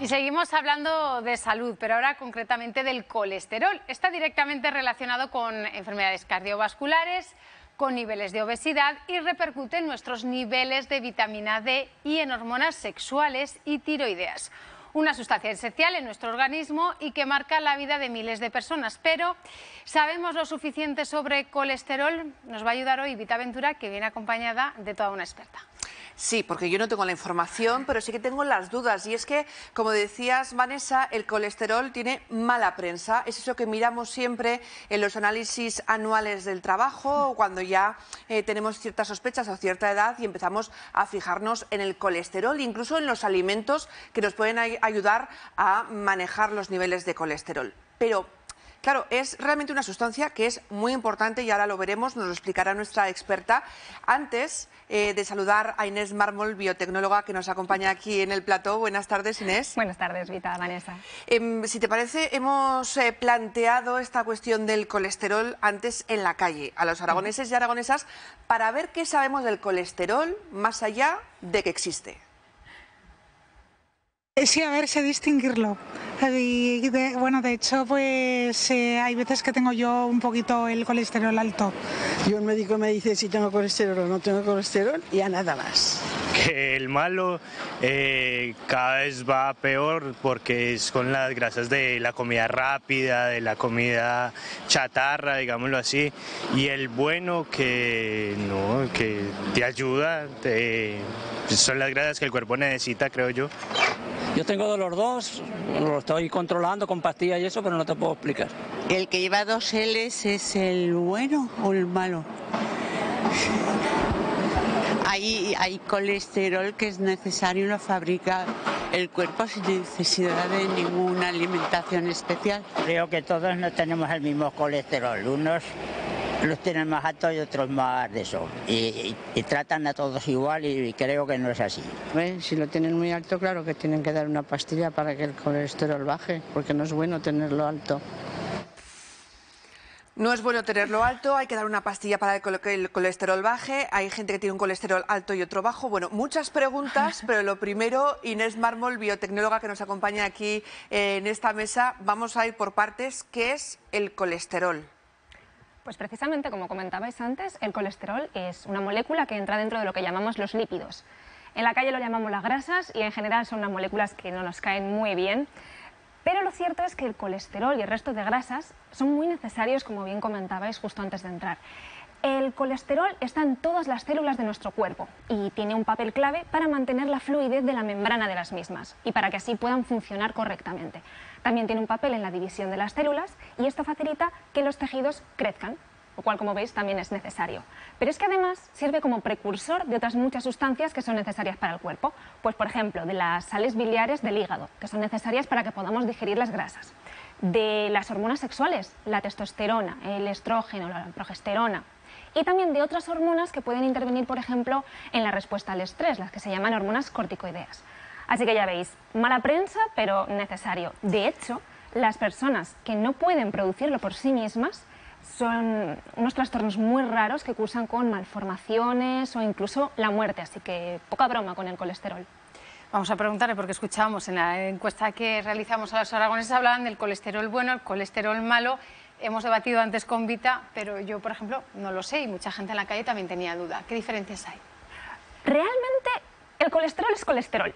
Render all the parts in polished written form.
Y seguimos hablando de salud, pero ahora concretamente del colesterol. Está directamente relacionado con enfermedades cardiovasculares, con niveles de obesidad y repercute en nuestros niveles de vitamina D y en hormonas sexuales y tiroideas. Una sustancia esencial en nuestro organismo y que marca la vida de miles de personas. Pero, ¿sabemos lo suficiente sobre colesterol? Nos va a ayudar hoy Vita Ventura, que viene acompañada de toda una experta. Sí, porque yo no tengo la información, pero sí que tengo las dudas. Y es que, como decías, Vanessa, el colesterol tiene mala prensa. Es eso que miramos siempre en los análisis anuales del trabajo, cuando ya tenemos ciertas sospechas o cierta edad y empezamos a fijarnos en el colesterol, incluso en los alimentos que nos pueden ayudar a manejar los niveles de colesterol. Pero claro, es realmente una sustancia que es muy importante y ahora lo veremos, nos lo explicará nuestra experta. Antes de saludar a Inés Mármol, biotecnóloga que nos acompaña aquí en el plató. Buenas tardes, Inés. Buenas tardes, Vita, Vanessa. Si te parece, hemos planteado esta cuestión del colesterol antes en la calle, a los aragoneses y aragonesas, para ver qué sabemos del colesterol más allá de que existe. Sí, a ver, sé distinguirlo. Bueno, de hecho, pues hay veces que tengo yo un poquito el colesterol alto. Yo, el médico me dice si tengo colesterol o no tengo colesterol y a nada más. Que el malo cada vez va peor porque es con las grasas de la comida rápida, de la comida chatarra, digámoslo así, y el bueno que no, que te ayuda, son las grasas que el cuerpo necesita, creo yo. Yo tengo de los dos, lo estoy controlando con pastillas y eso, pero no te puedo explicar. ¿El que lleva 2 L's es el bueno o el malo? Hay colesterol que es necesario, lo fabrica el cuerpo sin necesidad de ninguna alimentación especial. Creo que todos no tenemos el mismo colesterol, unos los tienen más altos y otros más de eso, y tratan a todos igual y creo que no es así. Si lo tienen muy alto, claro que tienen que dar una pastilla para que el colesterol baje, porque no es bueno tenerlo alto. No es bueno tenerlo alto, hay que dar una pastilla para que el colesterol baje. Hay gente que tiene un colesterol alto y otro bajo. Bueno, muchas preguntas, pero lo primero, Inés Mármol, biotecnóloga que nos acompaña aquí en esta mesa, vamos a ir por partes. ¿Qué es el colesterol? Pues precisamente, como comentabais antes, el colesterol es una molécula que entra dentro de lo que llamamos los lípidos. En la calle lo llamamos las grasas y en general son unas moléculas que no nos caen muy bien. Pero lo cierto es que el colesterol y el resto de grasas son muy necesarios, como bien comentabais justo antes de entrar. El colesterol está en todas las células de nuestro cuerpo y tiene un papel clave para mantener la fluidez de la membrana de las mismas y para que así puedan funcionar correctamente. También tiene un papel en la división de las células y esto facilita que los tejidos crezcan, lo cual, como veis, también es necesario. Pero es que además sirve como precursor de otras muchas sustancias que son necesarias para el cuerpo, pues por ejemplo de las sales biliares del hígado, que son necesarias para que podamos digerir las grasas, de las hormonas sexuales, la testosterona, el estrógeno, la progesterona, y también de otras hormonas que pueden intervenir, por ejemplo, en la respuesta al estrés, las que se llaman hormonas corticoideas. Así que ya veis, mala prensa, pero necesario. De hecho, las personas que no pueden producirlo por sí mismas son unos trastornos muy raros que cursan con malformaciones o incluso la muerte, así que poca broma con el colesterol. Vamos a preguntarle, porque escuchábamos en la encuesta que realizamos a los aragoneses, hablaban del colesterol bueno, el colesterol malo. Hemos debatido antes con Vita, pero yo, por ejemplo, no lo sé y mucha gente en la calle también tenía duda. ¿Qué diferencias hay? Realmente el colesterol es colesterol.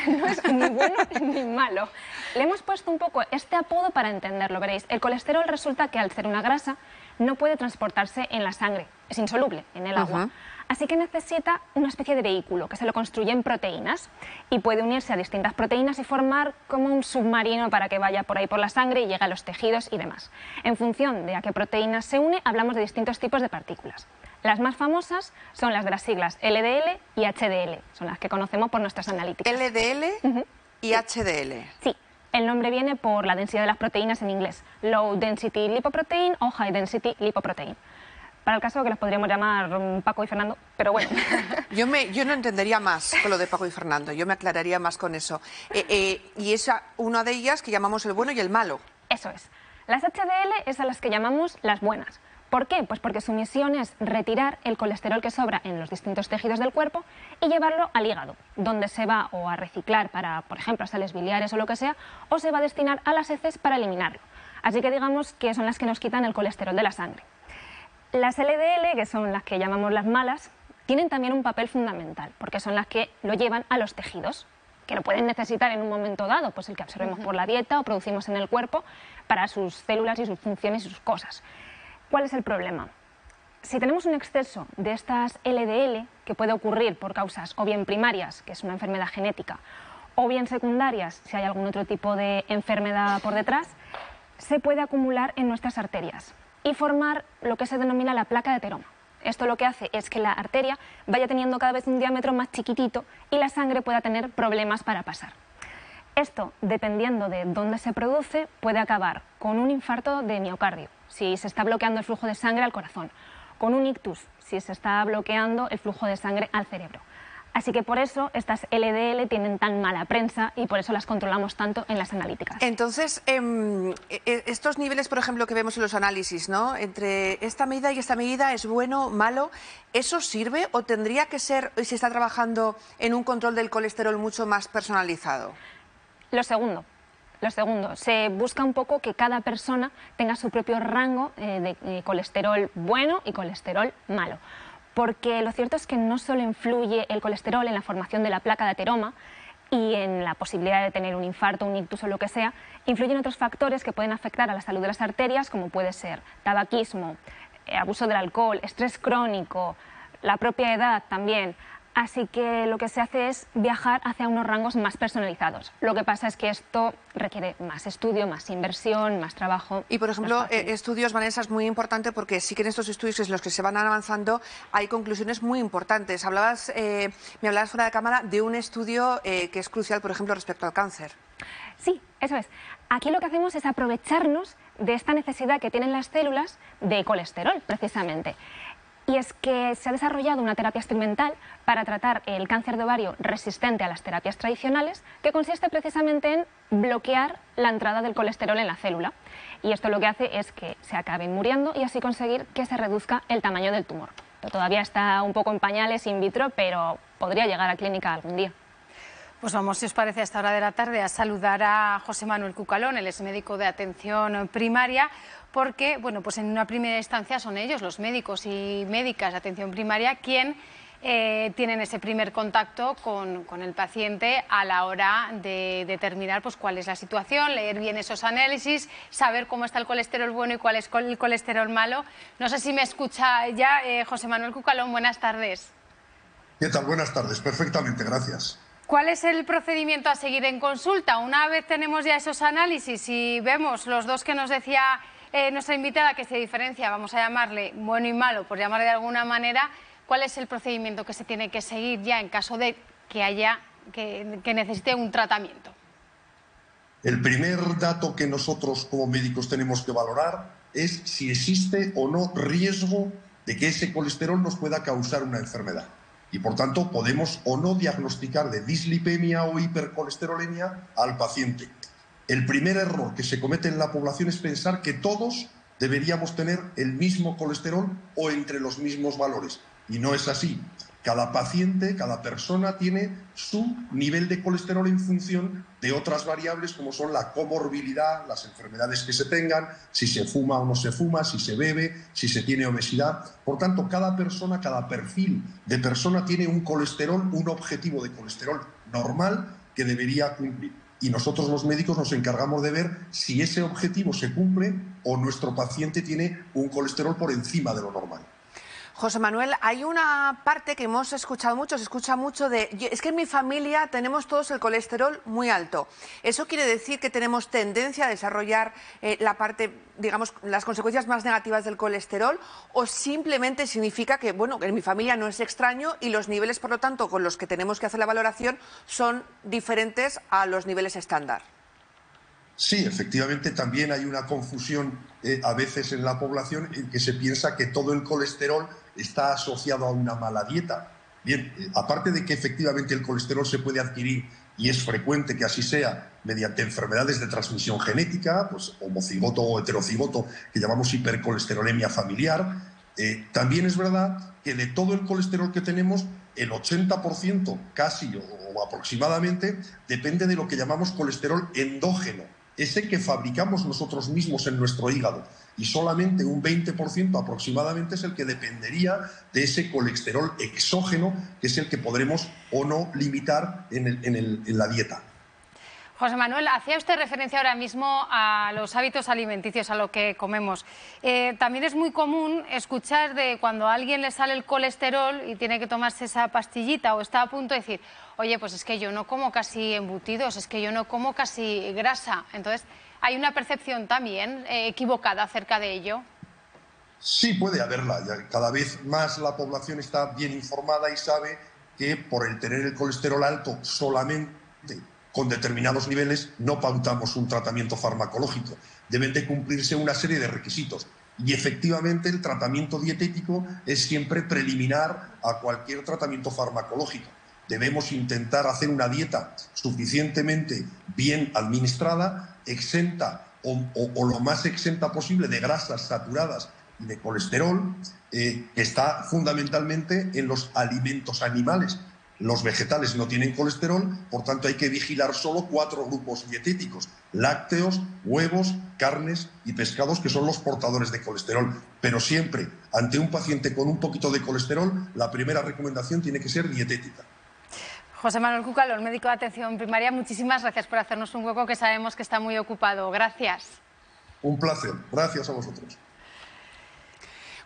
No es ni bueno ni malo. Le hemos puesto un poco este apodo para entenderlo, veréis. El colesterol resulta que al ser una grasa no puede transportarse en la sangre, es insoluble en el agua. Así que necesita una especie de vehículo que se lo construye en proteínas y puede unirse a distintas proteínas y formar como un submarino para que vaya por ahí por la sangre y llegue a los tejidos y demás. En función de a qué proteínas se une, hablamos de distintos tipos de partículas. Las más famosas son las de las siglas LDL y HDL, son las que conocemos por nuestras analíticas. LDL y HDL. Sí, el nombre viene por la densidad de las proteínas en inglés, Low Density Lipoprotein o High Density Lipoprotein. Para el caso que los podríamos llamar Paco y Fernando, pero bueno. Yo no entendería más con lo de Paco y Fernando, yo me aclararía más con eso. Y esa, una de ellas que llamamos el bueno y el malo. Eso es. Las HDL es a las que llamamos las buenas, ¿Por qué? Pues porque su misión es retirar el colesterol que sobra en los distintos tejidos del cuerpo y llevarlo al hígado, donde se va o a reciclar para, por ejemplo, sales biliares o lo que sea, o se va a destinar a las heces para eliminarlo. Así que digamos que son las que nos quitan el colesterol de la sangre. Las LDL, que son las que llamamos las malas, tienen también un papel fundamental, porque son las que lo llevan a los tejidos, que lo pueden necesitar en un momento dado, pues el que absorbemos por la dieta o producimos en el cuerpo para sus células y sus funciones y sus cosas. ¿Cuál es el problema? Si tenemos un exceso de estas LDL, que puede ocurrir por causas o bien primarias, que es una enfermedad genética, o bien secundarias, si hay algún otro tipo de enfermedad por detrás, se puede acumular en nuestras arterias y formar lo que se denomina la placa de ateroma. Esto lo que hace es que la arteria vaya teniendo cada vez un diámetro más chiquitito y la sangre pueda tener problemas para pasar. Esto, dependiendo de dónde se produce, puede acabar con un infarto de miocardio, si se está bloqueando el flujo de sangre al corazón, con un ictus, si se está bloqueando el flujo de sangre al cerebro. Así que por eso estas LDL tienen tan mala prensa y por eso las controlamos tanto en las analíticas. Entonces, estos niveles, por ejemplo, que vemos en los análisis, ¿no? Entre esta medida y esta medida, ¿es bueno, malo? ¿Eso sirve o tendría que ser, si está trabajando en un control del colesterol mucho más personalizado? Lo segundo. Se busca un poco que cada persona tenga su propio rango de colesterol bueno y colesterol malo. Porque lo cierto es que no solo influye el colesterol en la formación de la placa de ateroma y en la posibilidad de tener un infarto, un ictus o lo que sea, influyen otros factores que pueden afectar a la salud de las arterias, como puede ser tabaquismo, abuso del alcohol, estrés crónico, la propia edad también. Así que lo que se hace es viajar hacia unos rangos más personalizados. Lo que pasa es que esto requiere más estudio, más inversión, más trabajo. Y, por ejemplo, estudios, Vanessa, es muy importante porque sí que en estos estudios, que es los que se van avanzando, hay conclusiones muy importantes. Me hablabas fuera de cámara de un estudio que es crucial, por ejemplo, respecto al cáncer. Sí, eso es. Aquí lo que hacemos es aprovecharnos de esta necesidad que tienen las células de colesterol, precisamente. Y es que se ha desarrollado una terapia experimental para tratar el cáncer de ovario resistente a las terapias tradicionales, que consiste precisamente en bloquear la entrada del colesterol en la célula. Y esto lo que hace es que se acaben muriendo y así conseguir que se reduzca el tamaño del tumor. Todavía está un poco en pañales in vitro, pero podría llegar a clínica algún día. Pues vamos, si os parece, a esta hora de la tarde a saludar a José Manuel Cucalón, él es médico de atención primaria, porque, bueno, pues en una primera instancia son ellos, los médicos y médicas de atención primaria, quien tienen ese primer contacto con el paciente a la hora de determinar pues cuál es la situación, leer bien esos análisis, saber cómo está el colesterol bueno y cuál es el colesterol malo. No sé si me escucha ya José Manuel Cucalón, buenas tardes. ¿Qué tal? Buenas tardes, perfectamente, gracias. ¿Cuál es el procedimiento a seguir en consulta? Una vez tenemos ya esos análisis y vemos los dos que nos decía nuestra invitada, que se diferencia, vamos a llamarle bueno y malo, por llamarle de alguna manera, ¿cuál es el procedimiento que se tiene que seguir ya en caso de que necesite un tratamiento? El primer dato que nosotros como médicos tenemos que valorar es si existe o no riesgo de que ese colesterol nos pueda causar una enfermedad. Y por tanto podemos o no diagnosticar de dislipemia o hipercolesterolemia al paciente. El primer error que se comete en la población es pensar que todos deberíamos tener el mismo colesterol o entre los mismos valores. Y no es así. Cada paciente, cada persona tiene su nivel de colesterol en función de otras variables como son la comorbilidad, las enfermedades que se tengan, si se fuma o no se fuma, si se bebe, si se tiene obesidad. Por tanto, cada persona, cada perfil de persona tiene un colesterol, un objetivo de colesterol normal que debería cumplir. Y nosotros los médicos nos encargamos de ver si ese objetivo se cumple o nuestro paciente tiene un colesterol por encima de lo normal. José Manuel, hay una parte que hemos escuchado mucho, se escucha mucho es que en mi familia tenemos todos el colesterol muy alto. ¿Eso quiere decir que tenemos tendencia a desarrollar la parte, digamos, las consecuencias más negativas del colesterol? ¿O simplemente significa que, bueno, que en mi familia no es extraño y los niveles, por lo tanto, con los que tenemos que hacer la valoración son diferentes a los niveles estándar? Sí, efectivamente también hay una confusión a veces en la población en que se piensa que todo el colesterol está asociado a una mala dieta. Bien, aparte de que efectivamente el colesterol se puede adquirir y es frecuente que así sea mediante enfermedades de transmisión genética, pues homocigoto o heterocigoto, que llamamos hipercolesterolemia familiar. También es verdad que de todo el colesterol que tenemos, el 80% casi o aproximadamente depende de lo que llamamos colesterol endógeno, ese que fabricamos nosotros mismos en nuestro hígado, y solamente un 20% aproximadamente es el que dependería de ese colesterol exógeno, que es el que podremos o no limitar en la dieta. José Manuel, hacía usted referencia ahora mismo a los hábitos alimenticios, a lo que comemos. También es muy común escuchar de cuando a alguien le sale el colesterol y tiene que tomarse esa pastillita o está a punto de decir, oye, pues es que yo no como casi embutidos, es que yo no como casi grasa. Entonces, ¿hay una percepción también equivocada acerca de ello? Sí, puede haberla. Cada vez más la población está bien informada y sabe que por el tener el colesterol alto solamente con determinados niveles no pautamos un tratamiento farmacológico. Deben de cumplirse una serie de requisitos. Y efectivamente el tratamiento dietético es siempre preliminar a cualquier tratamiento farmacológico. Debemos intentar hacer una dieta suficientemente bien administrada, exenta o lo más exenta posible de grasas saturadas y de colesterol, que está fundamentalmente en los alimentos animales. Los vegetales no tienen colesterol, por tanto hay que vigilar solo 4 grupos dietéticos: lácteos, huevos, carnes y pescados, que son los portadores de colesterol. Pero siempre, ante un paciente con un poquito de colesterol, la primera recomendación tiene que ser dietética. José Manuel Cucalón, médico de atención primaria, muchísimas gracias por hacernos un hueco, que sabemos que está muy ocupado. Gracias. Un placer. Gracias a vosotros.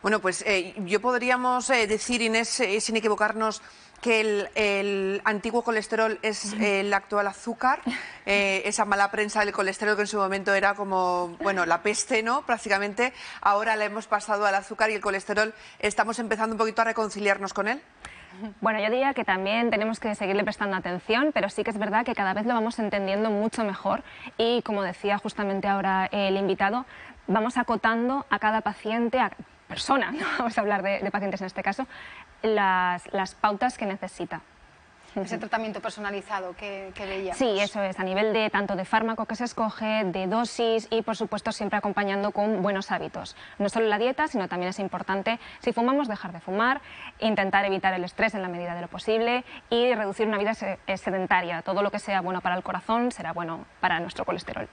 Bueno, pues yo podríamos decir, Inés, sin equivocarnos, que el antiguo colesterol es el actual azúcar, esa mala prensa del colesterol que en su momento era como, bueno, la peste, ¿no? Prácticamente. Ahora le hemos pasado al azúcar y el colesterol, estamos empezando un poquito a reconciliarnos con él. Bueno, yo diría que también tenemos que seguirle prestando atención, pero sí que es verdad que cada vez lo vamos entendiendo mucho mejor y, como decía justamente ahora el invitado, vamos acotando a cada paciente, a persona, no vamos a hablar de pacientes en este caso, las pautas que necesita. Ese tratamiento personalizado que veíamos. Sí, eso es, a nivel de tanto de fármaco que se escoge, de dosis y, por supuesto, siempre acompañando con buenos hábitos. No solo la dieta, sino también es importante, si fumamos, dejar de fumar, intentar evitar el estrés en la medida de lo posible y reducir una vida sedentaria. Todo lo que sea bueno para el corazón será bueno para nuestro colesterol.